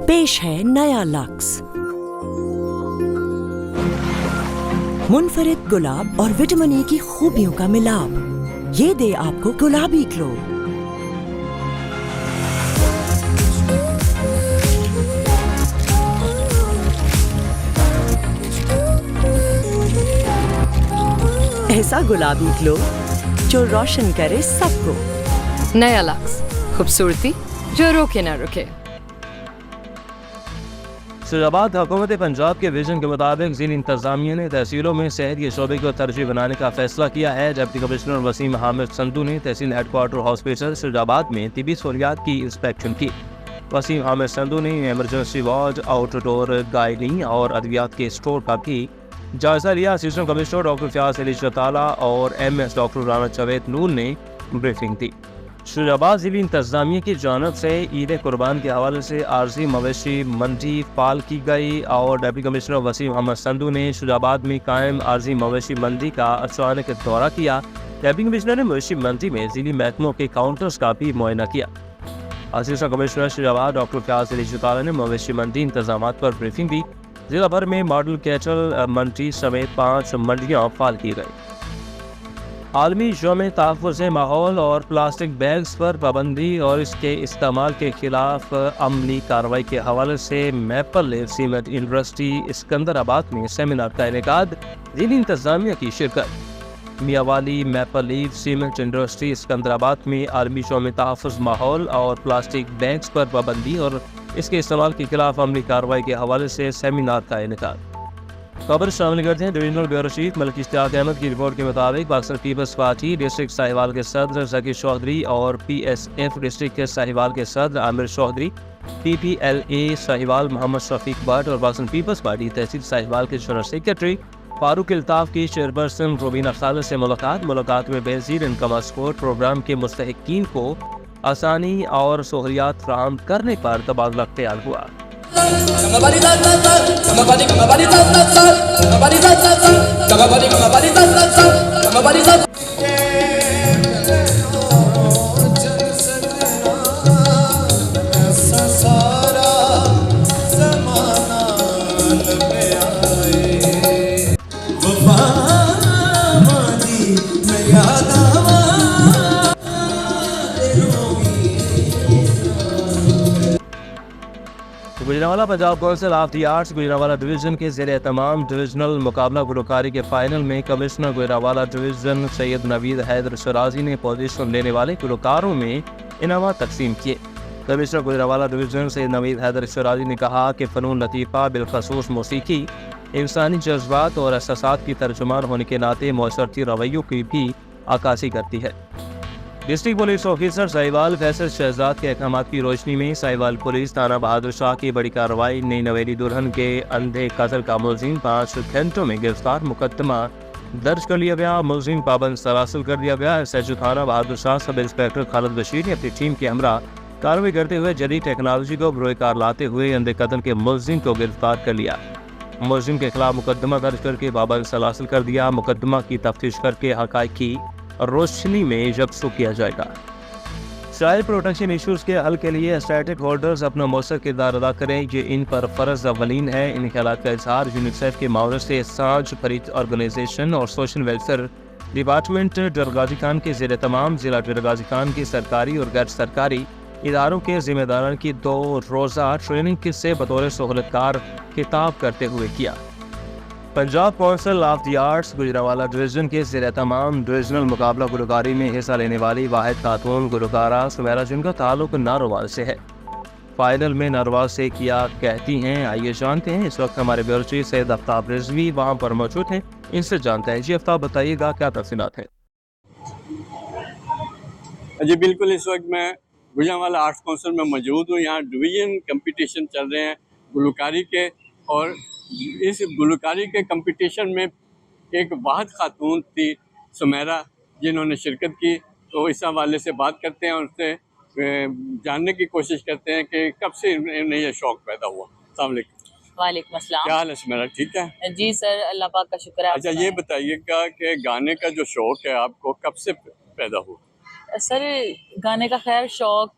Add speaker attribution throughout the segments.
Speaker 1: पेश है नया लक्स। मुनफरिद गुलाब और विटामिन ई की खूबियों का मिलाप, ये दे आपको गुलाबी ग्लो। ऐसा गुलाबी ग्लो जो रोशन करे सबको।
Speaker 2: नया लक्स, खूबसूरती जो रोके ना रुके।
Speaker 3: फैसलाबाद हुकूमत पंजाब के विजन के मुताबिक ज़िला इंतज़ामिया ने तहसीलों में सेहत के शोबे को तरजीह बनाने का फैसला किया है। डिप्टी कमिश्नर वसीम हामिद संधू ने तहसील हेडक्वार्टर हॉस्पिटल फैसलाबाद में तिबी सहूलियात की इंस्पेक्शन की। वसीम हामिद संधू ने एमरजेंसी वार्ड, आउटडोर गाइडिंग और अद्वियात के स्टोर का भी जायजा लिया। Assistant commissioner doctor Fayaz Ali Chatala और MS डॉक्टर राना जावेद नूर ने ब्रीफिंग दी। फैसलाबाद ज़िली इंतज़ामिया की जानब से ईद कुर्बान के हवाले से आर्जी मवेशी मंडी फाल की गई और डिप्टी कमिश्नर वसीम अहमद संधू ने फैसलाबाद में कायम आर्जी मवेशी मंडी का अचानक दौरा किया। डिप्टी कमिश्नर ने मवेशी मंडी में ज़िली महकमों के काउंटर्स का भी मुआयना किया। Assistant commissioner Faisalabad doctor Fayaz Ali Chatala ने मवेशी मंडी इंतजाम पर ब्रीफिंग दी। जिला भर में मॉडल कैटल मंडी समेत 5 मंडियाँ फाल की गई। आलमी यौम तहफ़्फ़ुज़ माहौल और प्लास्टिक बैग्स पर पाबंदी और इसके इस्तेमाल के खिलाफ अमली कार्रवाई के हवाले से maple leaf cement industry Secunderabad में सेमिनार का इनेकाद। ज़िला इंतज़ामिया की शिरकत। Mianwali maple leaf cement industry Secunderabad में आलमी यौम तहफ़्फ़ुज़ माहौल और प्लास्टिक बैग्स पर पाबंदी और इसके इस्तेमाल के खिलाफ अमली कार्रवाई के हवाले से सेमिनार का इनेकाद। खबर शामिल करते हैं divisional bureau chief Malik Ishtiaq Ahmed की रिपोर्ट के मुताबिक पाकिस्तान पीपल्स पार्टी डिस्ट्रिक्ट साहिवाल के सदर जकी चौधरी और PSF डिस्ट्रिक्ट के साहिवाल के सदर आमिर चौधरी, PPLA साहिवाल मोहम्मद शफीक भट्ट और पाकिस्तान पीपल्स पार्टी तहसील साहिवाल के जनरल सेक्रेटरी फारूक अल्ताफ की चेयरपर्सन रुबीना खालिद से मुलाकात में बेनज़ीर इनकम सपोर्ट प्रोग्राम के मुस्तहिकीन को आसानी और सहूलियात फराहम करने पर तबादला ख्याल हुआ। Gujranwala Punjab council of the arts Gujranwala division के ज़ेरे तमाम डिविजनल मुकाबला गुलकारी के फाइनल में कमिश्नर गुजरांवाला डिवीजन सैयद नवीद हैदर शराजी ने पोजीशन लेने वाले गुलकारों में इनाम तकसीम किए। कमिश्नर गुजरांवाला डिवीजन सैयद नवीद हैदर शराजी ने कहा कि फ़नून लतीफ़ा बिलखसूस मौसीकी इंसानी जज्बात और एहसासात की तर्जुमान होने के नाते मौसरती रवैयों की भी अक्कासी करती है। District police officer Sahiwal Faisal Shahzad के अहकामात की रोशनी में साहिवाल पुलिस थाना बहादुर शाह की बड़ी कार्रवाई। नई नवेली दुल्हन के अंधे कत्ल का मुलजिम 5 घंटों में गिरफ्तार, मुकदमा दर्ज कर लिया गया, मुलजिम पाबंद सलासिल कर दिया गया। SHO थाना बहादुर शाह सब इंस्पेक्टर खालिद बशीर ने अपनी टीम के हमरा कार्रवाई करते हुए जदीद टेक्नोलॉजी को बरोकार लाते हुए अंधे कत्ल के मुलजिम को गिरफ्तार कर लिया। मुलजिम के खिलाफ मुकदमा दर्ज करके पाबंद सलासिल कर दिया। मुकदमा की तफ्तीश करके हक़ाइक़ की रोशनी में यकसू किया जाएगा। चाइल्ड प्रोटेक्शन इशूज़ के हल के लिए स्टेक होल्डर्स अपना मौसर किरदार अदा करें, ये इन पर फ़र्ज़ अवलीन है। इन ख्यालात का इज़हार यूनिसेफ के मावरे से सांझ फरीद ऑर्गेनाइजेशन और सोशल वेलफेयर डिपार्टमेंट डरगाजी खान के ज़ेरे तमाम ज़िला डरगाजी खान की सरकारी और गैर सरकारी इदारों के ज़िम्मेदारान की 2 रोज़ा ट्रेनिंग से बतौर सहूलतकार खिताब करते हुए किया। Punjab council of the arts Gujranwala division के ज़ेरे तमाम डिविजनल मुकाबला गुलकारी में हिस्सा लेने वाली वाहिद खातून गुलकारा सुमेरा, जिनका ताल्लुक नारोवाल से है, फाइनल में नारोवाल से क्या कहती हैं, आइए जानते हैं। इस वक्त हमारे ब्यूरो चीफ सैयद आफ्ताब रिजवी वहाँ पर मौजूद हैं, इनसे जानते हैं। जी आफ्ताब, बताइएगा क्या तफसीलात हैं?
Speaker 4: जी बिल्कुल, इस वक्त मैं गुजरांवाला आर्ट्स काउंसिल में मौजूद हूँ। यहाँ डिवीजन कंपटीशन चल रहे हैं गुलकारी के, और इस गुलकारी के कंपटीशन में एक वाहिद खातून थी सुमेरा, जिन्होंने शिरकत की। तो इस हवाले से बात करते हैं और उससे जानने की कोशिश करते हैं कि कब से इन्हें यह शौक़ पैदा हुआ। अस्सलाम वालेकुम।
Speaker 5: वालेकुम अस्सलाम।
Speaker 4: क्या हाल है सुमेरा, ठीक है?
Speaker 5: जी सर, अल्लाह पाक का शुक्र है।
Speaker 4: अच्छा, ये बताइएगा कि गाने का जो शौक़ है आपको कब से पैदा हुआ?
Speaker 5: सर, गाने का खैर शौक़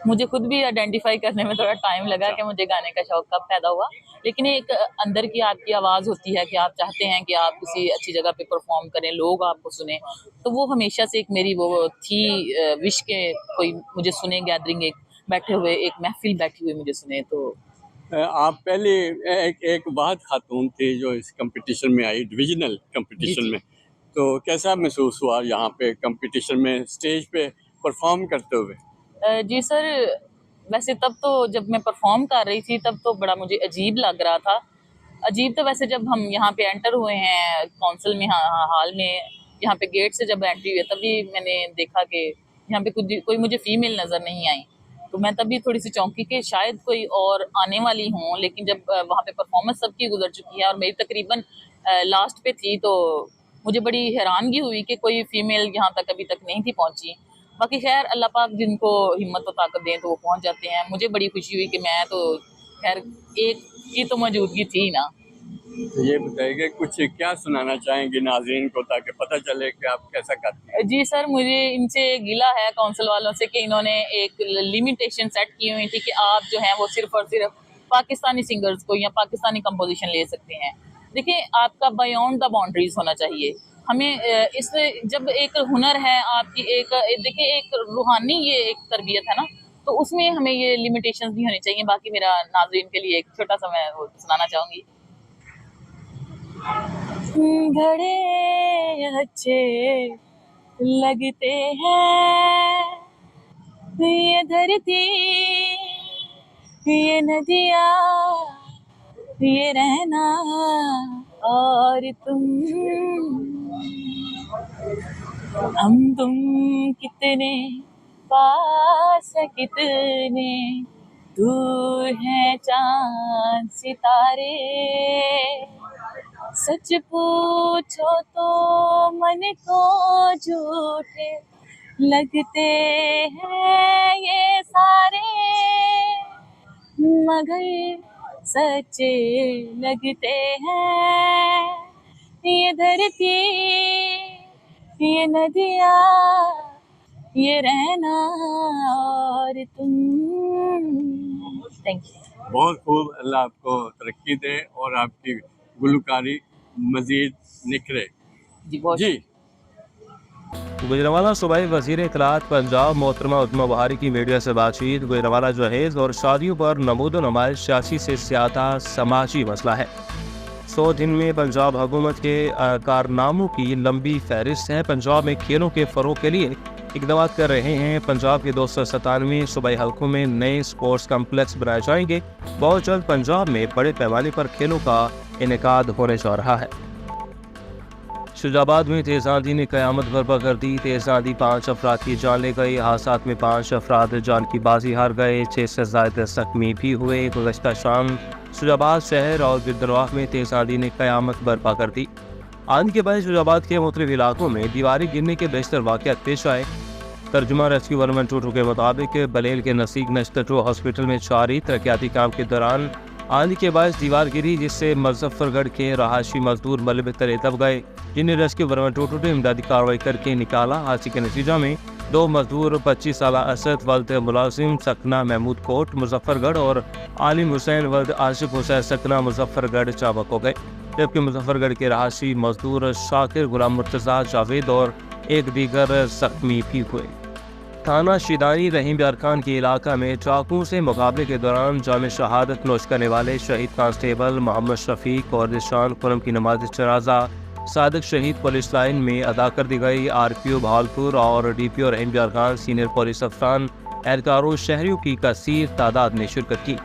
Speaker 5: मुझे खुद भी आइडेंटिफाई करने में थोड़ा टाइम लगा कि मुझे गाने का शौक कब पैदा हुआ, लेकिन एक अंदर की आपकी आवाज़ होती है कि आप चाहते हैं कि आप किसी अच्छी जगह पे परफॉर्म करें, लोग आपको सुने। तो वो हमेशा से एक मेरी वो थी विश के कोई मुझे सुने, गैदरिंग एक बैठे हुए, एक महफिल बैठी हुई मुझे सुने। तो
Speaker 4: आप पहले एक वाहद खातून थी जो इस कंपटीशन में आई, डिविजनल कंपटीशन
Speaker 5: जी।
Speaker 4: में, तो कैसा महसूस हुआ यहाँ पे कंपटीशन में स्टेज पे परफॉर्म करते हुए?
Speaker 5: जी सर, वैसे तब तो जब मैं परफॉर्म कर रही थी तब तो बड़ा मुझे अजीब लग रहा था। अजीब तो वैसे जब हम यहाँ पे एंटर हुए हैं काउंसिल में, हाल में, यहाँ पे गेट से जब एंट्री हुई तभी मैंने देखा कि यहाँ पे कोई मुझे फीमेल नज़र नहीं आई। तो मैं तभी थोड़ी सी चौंकी कि शायद कोई और आने वाली हूँ, लेकिन जब वहाँ पे परफॉर्मेंस सबकी गुजर चुकी है और मेरी तकरीबन लास्ट पे थी, तो मुझे बड़ी हैरानगी हुई कि कोई फीमेल यहाँ तक अभी तक नहीं थी पहुँची। बाकी खैर अल्लाह पाक जिनको हिम्मत और ताकत दें तो वो पहुँच जाते हैं। मुझे बड़ी खुशी हुई कि मैं तो खैर एक की तो मौजूदगी थी ना।
Speaker 4: तो ये बताइए कुछ क्या सुनाना चाहेंगे नाज़रीन को ताकि पता चले कि आप कैसा करते हैं?
Speaker 5: जी सर, मुझे इनसे गिला है काउंसिल वालों से कि इन्होंने एक लिमिटेशन सेट की हुई थी कि आप जो हैं वो सिर्फ और सिर्फ पाकिस्तानी सिंगर्स को या पाकिस्तानी कंपोजिशन ले सकते हैं। देखिए, आपका बियॉन्ड द बाउंड्रीज होना चाहिए। हमें इस जब एक हुनर है आपकी, एक देखिए एक रूहानी ये एक तरबियत है ना, तो उसमें हमें ये लिमिटेशंस नहीं होनी चाहिए। बाकी मेरा नाज़रीन के लिए एक छोटा सा मैं वो सुनाना चाहूँगी। घड़े अच्छे लगते हैं, ये धरती, ये नदिया, ये रहना और तुम, हम तुम कितने पास है, कितने दूर हैं चांद सितारे। सच पूछो तो मन को झूठे लगते हैं ये सारे, मगर सच्चे लगते हैं। ये धरती, ये नदिया, ये रहना और तुम। Thank you.
Speaker 4: बहुत खूब, अल्लाह आपको तरक्की दे और आपकी गुलकारी मजीद निखरे। जी।
Speaker 3: गुजरावाला सूबाई वज़ीर इत्तलाआत पंजाब मोहतरमा उस्मा बहारी की मीडिया से बातचीत। गुजरावाला जहेज़ और शादियों पर नमूद नुमाइश सियासी से ज़्यादा समाजी मसला है। 100 दिन में पंजाब हुकूमत के कारनामों की लंबी फहरिस्त है। पंजाब में खेलों के फ़रोग़ के लिए इक़दाम कर रहे हैं। पंजाब के 297 सूबाई हलकों में नए स्पोर्ट्स कम्प्लेक्स बनाए जाएंगे। बहुत जल्द पंजाब में बड़े पैमाने पर खेलों का इनेकाद होने जा रहा है। शुजाबाद में तेज़ आंधी ने क़यामत बर्पा कर दी। तेज़ आंधी 5 अफराद की जान ले गई। हादसात में 5 अफराद जान की बाजी हार गए। 6 से ज़ायद ज़ख्मी भी हुए। गुज़श्ता शाम शुजाबाद शहर और गिरदरवाह में तेज़ आंधी ने क़यामत बर्पा कर दी। आंधी के बाद शुजाबाद के मुख्तलिफ इलाकों में दीवारें गिरने के बेशतर वाक़यात पेश आए। तर्जुमा रेस्क्यू वर्मन टूटू के मुताबिक बलेल के नसीक नश्तटू हॉस्पिटल में जारी तरक्याती काम के दौरान आंधी के बायस दीवार गिरी, जिससे मुजफ्फरगढ़ के रहायशी मजदूर मलबे तले दब गए, जिन्हें रेस्क्यू वर्मन टूटू ने इमदादी कार्रवाई करके निकाला। हादसे के नतीजा में 2 मजदूर 25 साल असद वल्द मुलाजिम सकना महमूद कोट मुजफ्फरगढ़ और आलिम हुसैन वल्द आशिफ हुसैन सकना मुजफ्फरगढ़ चाबक हो गए, जबकि मुजफ्फरगढ़ के रहायशी मजदूर शाकिर गुलाम मुर्तज़ा जावेद और एक दीगर जख्मी भी हुए। थाना शिदानी रहीम अरकान के इलाका में चाकू से मुकाबले के दौरान जाम शहादत नोश करने वाले शहीद कांस्टेबल मोहम्मद शफीक और निशान खुरम की नमाज जनाजा सादक शहीद पुलिस लाइन में अदा कर दी गई। RPO भावलपुर और DPO रहीम अरकान सीनियर पुलिस अफसरान एहलकारों शहरियों की कसीर तादाद ने शिरकत की।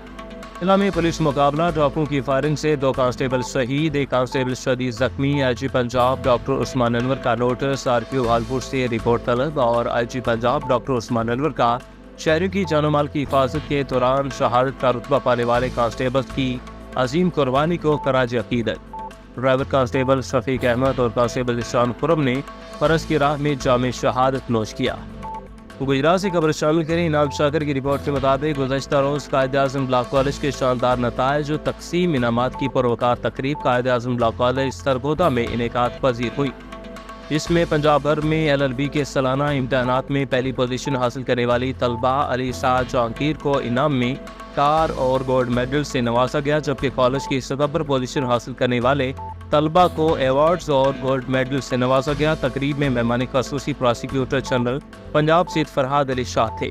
Speaker 3: जिला में पुलिस मुकाबला चाकू की फायरिंग से 2 कांस्टेबल शहीद, 1 कांस्टेबल शदीद जख्मी। IG पंजाब डॉक्टर उस्मान अनवर का नोटिस। RPO भावलपुर से रिपोर्ट तलब और IG पंजाब डॉक्टर उस्मान अनवर का शहरियों की जानो माल की हिफाजत के दौरान शहादत का रुतबा पाने वाले कांस्टेबल्स की अजीम कुर्बानी को खराज अकीदत। ड्राइवर कांस्टेबल शफीक अहमद और कांस्टेबल निशान खुरम ने फरज की राह में जाम शहादत नोश किया। गुजरात से खबर शामिल करें। इनाम शाकर की रिपोर्ट के मुताबिक गुज़श्ता रोज़ कायद-ए-आज़म लॉ कॉलेज के शानदार नताइज और तकसीम इनामात की पुरवकार तकरीब कायद-ए-आज़म लॉ कॉलेज सरगोदा में इनेकाद पजीर हुई। اس میں پنجاب بھر میں LLB کے سالانہ امتحانات میں پہلی پوزیشن حاصل کرنے والی طلبہ علی سعد جہانگیر کو انعام میں کار اور گولڈ میڈل سے نوازا گیا، جبکہ کالج کی سطح پر پوزیشن حاصل کرنے والے طلبہ کو ایوارڈز اور گولڈ میڈل سے نوازا گیا۔ تقریب میں مہمان خصوصی پراسیکیوٹر جنرل پنجاب سید فرحاد علی شاہ تھے۔